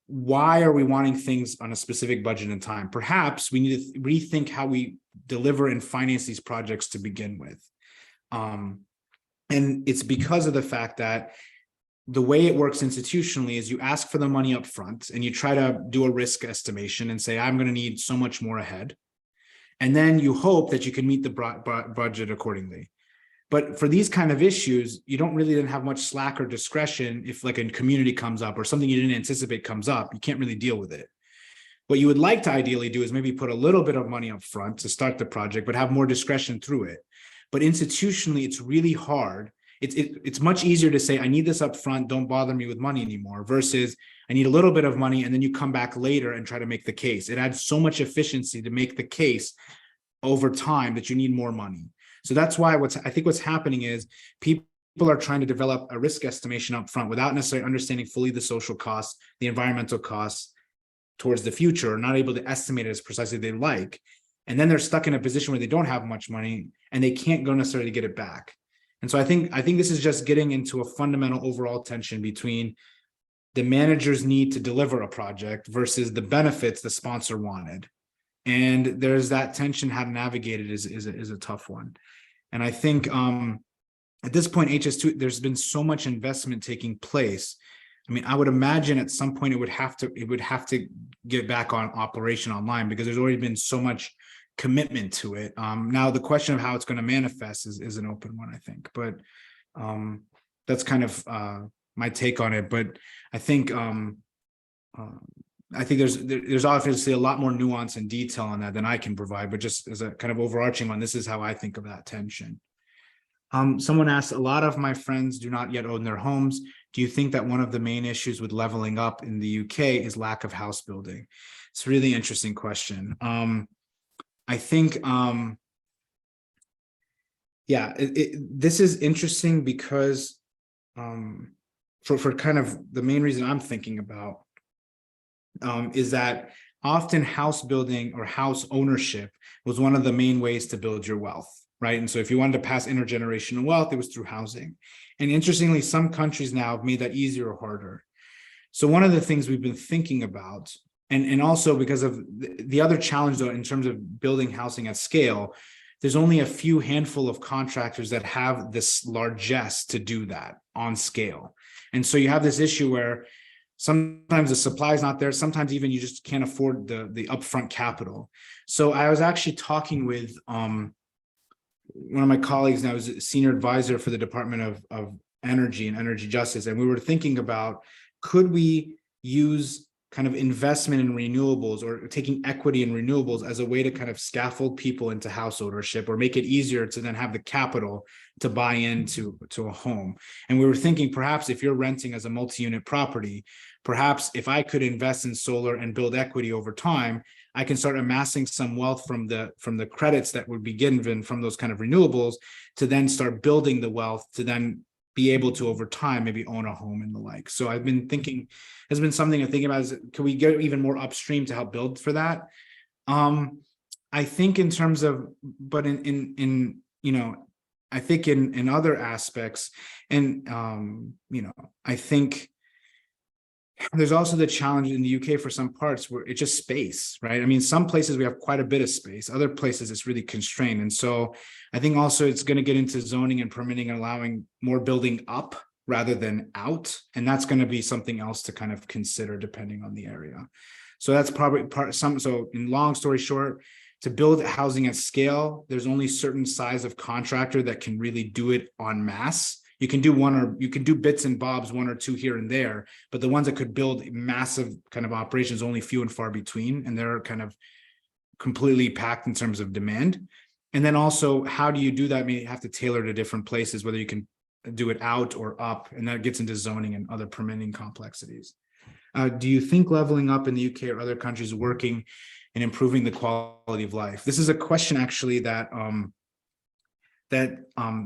Speaker 2: why are we wanting things on a specific budget and time? Perhaps we need to rethink how we deliver and finance these projects to begin with. And it's because of the fact that the way it works institutionally is you ask for the money up front and you try to do a risk estimation and say, I'm going to need so much more ahead. And then you hope that you can meet the budget accordingly. But for these kind of issues, you don't really then have much slack or discretion. If like a community comes up or something you didn't anticipate comes up, you can't really deal with it. What you would like to ideally do is maybe put a little bit of money up front to start the project, but have more discretion through it. But institutionally, it's really hard. It's much easier to say, I need this up front, don't bother me with money anymore, versus I need a little bit of money and then you come back later and try to make the case. It adds so much efficiency to make the case over time that you need more money. So that's why I think what's happening is people are trying to develop a risk estimation up front without necessarily understanding fully the social costs, the environmental costs towards the future, or not able to estimate it as precisely as they like. And then they're stuck in a position where they don't have much money and they can't go necessarily get it back. And so I think this is just getting into a fundamental overall tension between the manager's need to deliver a project versus the benefits the sponsor wanted. And there's that tension. How to navigate it is a tough one. And I think at this point, HS2, there's been so much investment taking place. I mean, I would imagine at some point it would have to get back on operation online, because there's already been so much commitment to it. Now the question of how it's going to manifest is an open one, I think. But that's kind of my take on it. But I think there's obviously a lot more nuance and detail on that than I can provide, but just as a kind of overarching one, this is how I think of that tension. Someone asked, a lot of my friends do not yet own their homes. Do you think that one of the main issues with leveling up in the UK is lack of house building? It's a really interesting question. I think, this is interesting because for kind of the main reason I'm thinking about is that often house building or house ownership was one of the main ways to build your wealth, right? And so if you wanted to pass intergenerational wealth, it was through housing. And interestingly, some countries now have made that easier or harder. So one of the things we've been thinking about, and also because of the other challenge though, in terms of building housing at scale, there's only a few handful of contractors that have this largesse to do that on scale. And so you have this issue where sometimes the supply is not there. Sometimes even you just can't afford the upfront capital. So I was actually talking with one of my colleagues now, who's a senior advisor for the Department of Energy and Energy Justice. And we were thinking about, could we use kind of investment in renewables or taking equity in renewables as a way to kind of scaffold people into house ownership, or make it easier to then have the capital to buy into a home. And we were thinking, perhaps if you're renting as a multi-unit property, perhaps if I could invest in solar and build equity over time, I can start amassing some wealth from the credits that would be given from those kind of renewables, to then start building the wealth to then be able to over time maybe own a home and the like. So I've been thinking, has been something I'm thinking about, is can we get even more upstream to help build for that? I think in terms of, but in I think in other aspects, and I think there's also the challenge in the UK for some parts where it's just space, right? I mean, some places we have quite a bit of space, other places it's really constrained. And so I think also it's going to get into zoning and permitting and allowing more building up rather than out. And that's going to be something else to kind of consider depending on the area. So that's probably so in long story short, to build housing at scale, there's only certain size of contractor that can really do it en masse. You can do bits and bobs, one or two here and there, but the ones that could build massive kind of operations, only few and far between, and they're kind of completely packed in terms of demand. And then also, how do you do that? I mean, you have to tailor to different places, whether you can do it out or up, and that gets into zoning and other permitting complexities. Do you think leveling up in the UK or other countries working and improving the quality of life? This is a question actually that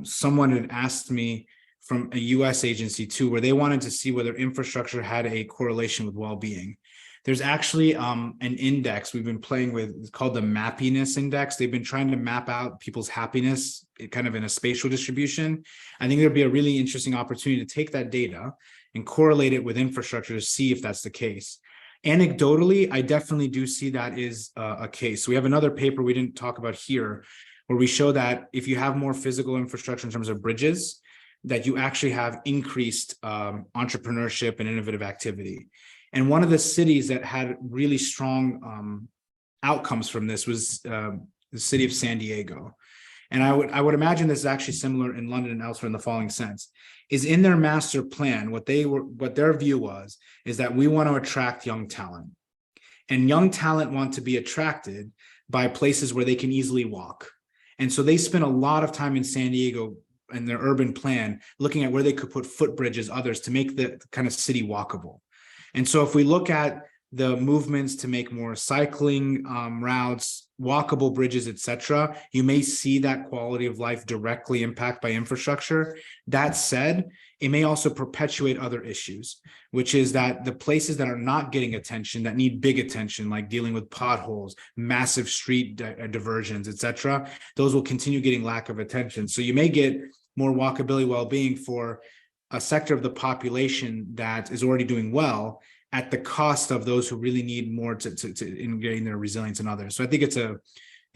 Speaker 2: someone had asked me from a US agency too, where they wanted to see whether infrastructure had a correlation with well-being. There's actually an index we've been playing with. It's called the Mappiness Index. They've been trying to map out people's happiness kind of in a spatial distribution. I think there'd be a really interesting opportunity to take that data and correlate it with infrastructure to see if that's the case. Anecdotally, I definitely do see that is a case. So we have another paper we didn't talk about here, where we show that if you have more physical infrastructure in terms of bridges, that you actually have increased entrepreneurship and innovative activity. And one of the cities that had really strong outcomes from this was the city of San Diego. And I would imagine this is actually similar in London and elsewhere in the following sense: is in their master plan, what their view was, is that we want to attract young talent. And young talent want to be attracted by places where they can easily walk. And so they spent a lot of time in San Diego in their urban plan, looking at where they could put footbridges, others, to make the kind of city walkable. And so if we look at the movements to make more cycling routes, walkable bridges, etc., you may see that quality of life directly impacted by infrastructure. That said, it may also perpetuate other issues, which is that the places that are not getting attention, that need big attention, like dealing with potholes, massive street diversions, etc., those will continue getting lack of attention. So you may get more walkability well-being for a sector of the population that is already doing well, at the cost of those who really need more to in getting their resilience and others. So I think it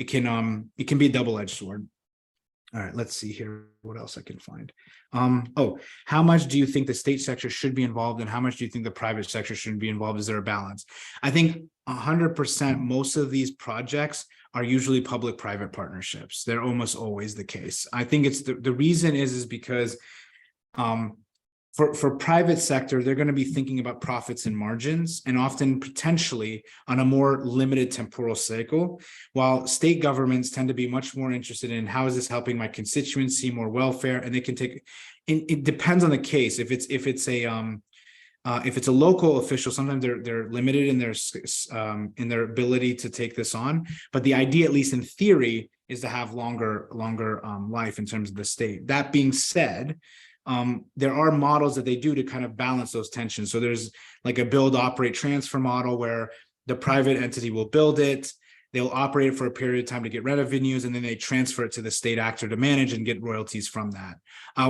Speaker 2: can be a double-edged sword. All right, let's see here what else I can find. How much do you think the state sector should be involved, and how much do you think the private sector should be involved? Is there a balance? I think 100%. Most of these projects are usually public-private partnerships. They're almost always the case. I think it's the reason is because for private sector, they're going to be thinking about profits and margins, and often potentially on a more limited temporal cycle, while state governments tend to be much more interested in how is this helping my constituency, more welfare, and they can take. It depends on the case. If it's a local official, sometimes they're limited in their ability to take this on. But the idea, at least in theory, is to have longer life in terms of the state. That being said, there are models that they do to kind of balance those tensions. So there's like a build, operate, transfer model where the private entity will build it, they'll operate it for a period of time to get revenues, and then they transfer it to the state actor to manage and get royalties from that.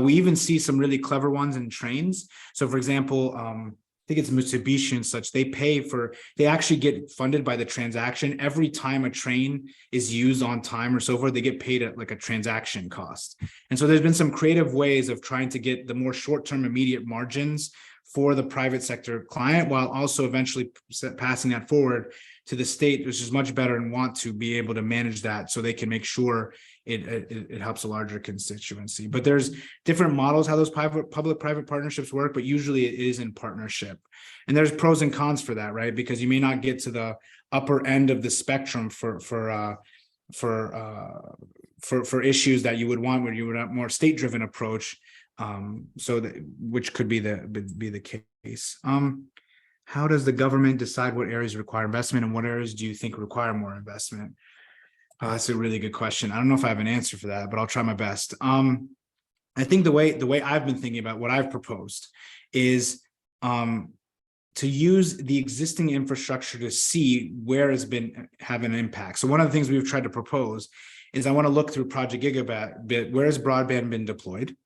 Speaker 2: We even see some really clever ones in trains. So for example, I think it's Mitsubishi and such, they actually get funded by the transaction. Every time a train is used on time or so forth, they get paid at like a transaction cost. And so there's been some creative ways of trying to get the more short-term immediate margins for the private sector client, while also eventually passing that forward to the state, which is much better and want to be able to manage that so they can make sure it helps a larger constituency. But there's different models how those public-private partnerships work, but usually it is in partnership. And there's pros and cons for that, right? Because you may not get to the upper end of the spectrum for issues that you would want, where you would have more state-driven approach. Which could be the case. How does the government decide what areas require investment, and what areas do you think require more investment? That's a really good question. I don't know if I have an answer for that, but I'll try my best. I think the way I've been thinking about what I've proposed is to use the existing infrastructure to see where it's been having an impact. So one of the things we've tried to propose is I want to look through Project Gigabit, where has broadband been deployed,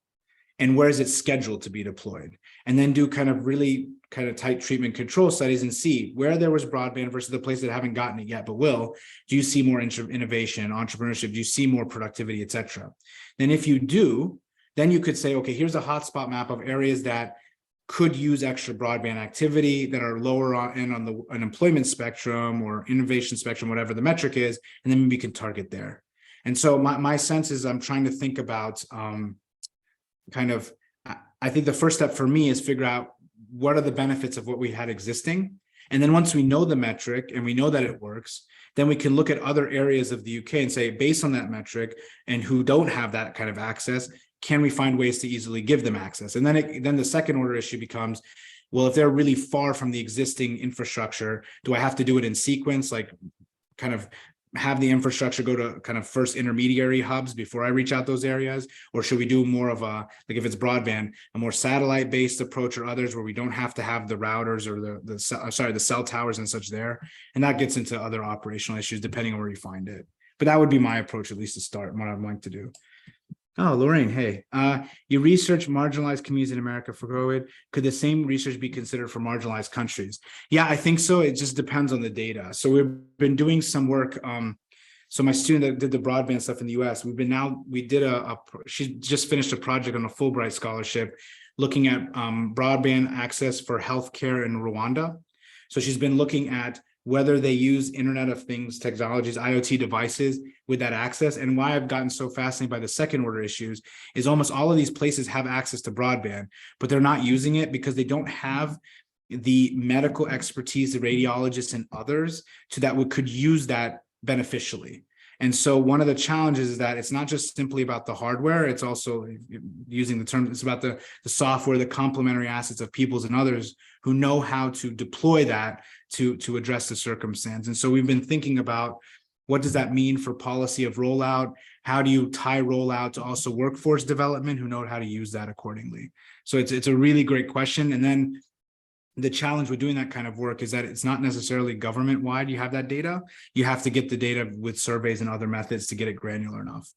Speaker 2: and where is it scheduled to be deployed, and then do kind of really tight treatment control studies and see where there was broadband versus the places that haven't gotten it yet but will. Do you see more innovation, entrepreneurship? Do you see more productivity, etc.? Then if you do, then you could say, okay, here's a hotspot map of areas that could use extra broadband activity that are lower on the unemployment spectrum or innovation spectrum, whatever the metric is, and then we can target there. And so my sense is I'm trying to think about I think the first step for me is figure out what are the benefits of what we had existing. And then once we know the metric and we know that it works, then we can look at other areas of the UK and say, based on that metric and who don't have that kind of access, can we find ways to easily give them access? And then the second order issue becomes, well, if they're really far from the existing infrastructure, do I have to do it in sequence, like kind of have the infrastructure go to kind of first intermediary hubs before I reach out those areas? Or should we do more of a, like if it's broadband, a more satellite based approach, or others where we don't have to have the routers or the cell towers and such there? And that gets into other operational issues depending on where you find it. But that would be my approach, at least to start, and what I'd like to do. Oh, Lorraine, hey, you research marginalized communities in America for COVID. Could the same research be considered for marginalized countries? Yeah, I think so. It just depends on the data. So we've been doing some work. So my student that did the broadband stuff in the US, she just finished a project on a Fulbright scholarship looking at broadband access for healthcare in Rwanda. So she's been looking at whether they use Internet of Things technologies, IoT devices with that access. And why I've gotten so fascinated by the second order issues is almost all of these places have access to broadband, but they're not using it because they don't have the medical expertise, the radiologists and others could use that beneficially. And so one of the challenges is that it's not just simply about the hardware, it's also, using the term, it's about the software, the complementary assets of peoples and others who know how to deploy that to address the circumstance. And so we've been thinking about, what does that mean for policy of rollout? How do you tie rollout to also workforce development who know how to use that accordingly? So it's a really great question. And then the challenge with doing that kind of work is that it's not necessarily government-wide. You have that data. You have to get the data with surveys and other methods to get it granular enough.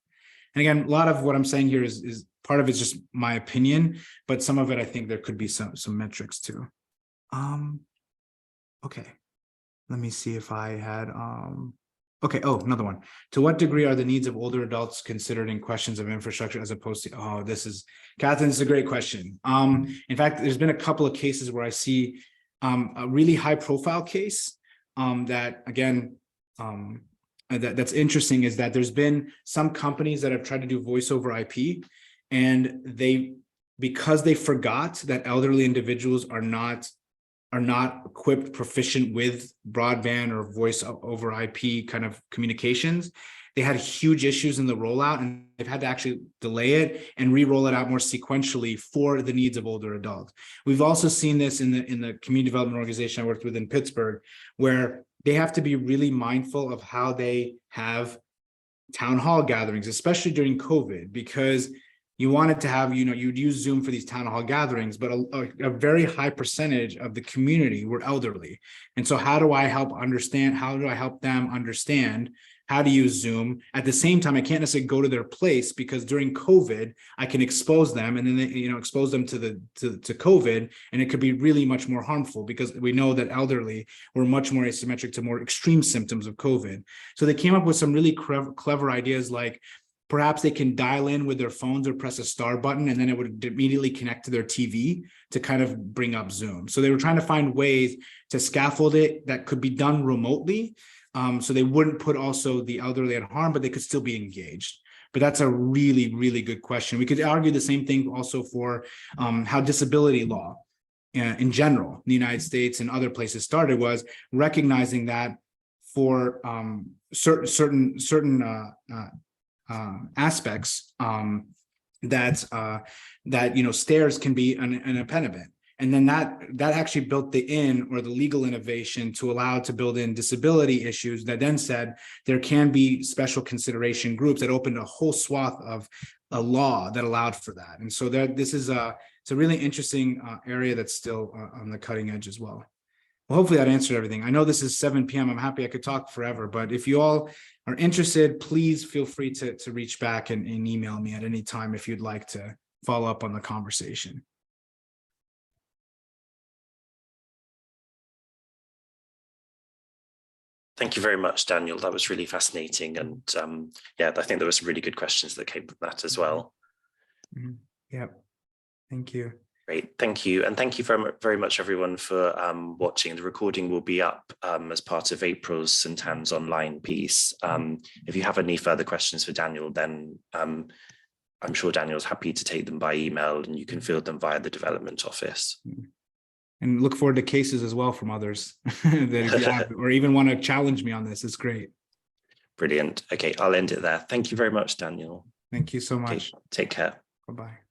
Speaker 2: And again, a lot of what I'm saying here is part of it's just my opinion, but some of it, I think there could be some metrics too. Okay, let me see if I had, okay, oh, another one. To what degree are the needs of older adults considered in questions of infrastructure as opposed to, Catherine, this is a great question. In fact, there's been a couple of cases where I see a really high profile case that, again, that's interesting, is that there's been some companies that have tried to do voice over IP, and because they forgot that elderly individuals are not equipped, proficient with broadband or voice over IP kind of communications, they had huge issues in the rollout, and they've had to actually delay it and re-roll it out more sequentially for the needs of older adults. We've also seen this in the community development organization I worked with in Pittsburgh, where they have to be really mindful of how they have town hall gatherings, especially during COVID, because you wanted to have, you'd use Zoom for these town hall gatherings, but a very high percentage of the community were elderly. And so how do I help them understand how to use Zoom? At the same time, I can't necessarily go to their place, because during COVID, I can expose them, and then they, expose them to COVID, and it could be really much more harmful, because we know that elderly were much more asymmetric to more extreme symptoms of COVID. So they came up with some really clever ideas, like perhaps they can dial in with their phones or press a star button, and then it would immediately connect to their TV to kind of bring up Zoom. So they were trying to find ways to scaffold it that could be done remotely, so they wouldn't put also the elderly at harm, but they could still be engaged. But that's a really, really good question. We could argue the same thing also for how disability law in general in the United States and other places started, was recognizing that for certain aspects that stairs can be an impediment, and then that actually built the legal innovation to allow to build in disability issues, that then said there can be special consideration groups, that opened a whole swath of a law that allowed for that. And so it's a really interesting area that's still on the cutting edge as well. Well, hopefully that answered everything. I know this is 7 p.m. I'm happy I could talk forever, but if you all are interested, please feel free to reach back and email me at any time if you'd like to follow up on the conversation.
Speaker 3: Thank you very much, Daniel. That was really fascinating. And I think there were some really good questions that came from that as well.
Speaker 2: Mm-hmm. Yep. Thank you.
Speaker 3: Great, thank you. And thank you very much, everyone, for watching. The recording will be up as part of April's St. Anne's online piece. If you have any further questions for Daniel, then I'm sure Daniel's happy to take them by email, and you can field them via the development office.
Speaker 2: And look forward to cases as well from others that if you have, or even want to challenge me on this, it's great.
Speaker 3: Brilliant. Okay, I'll end it there. Thank you very much, Daniel.
Speaker 2: Thank you so much.
Speaker 3: Okay, take care.
Speaker 2: Bye-bye.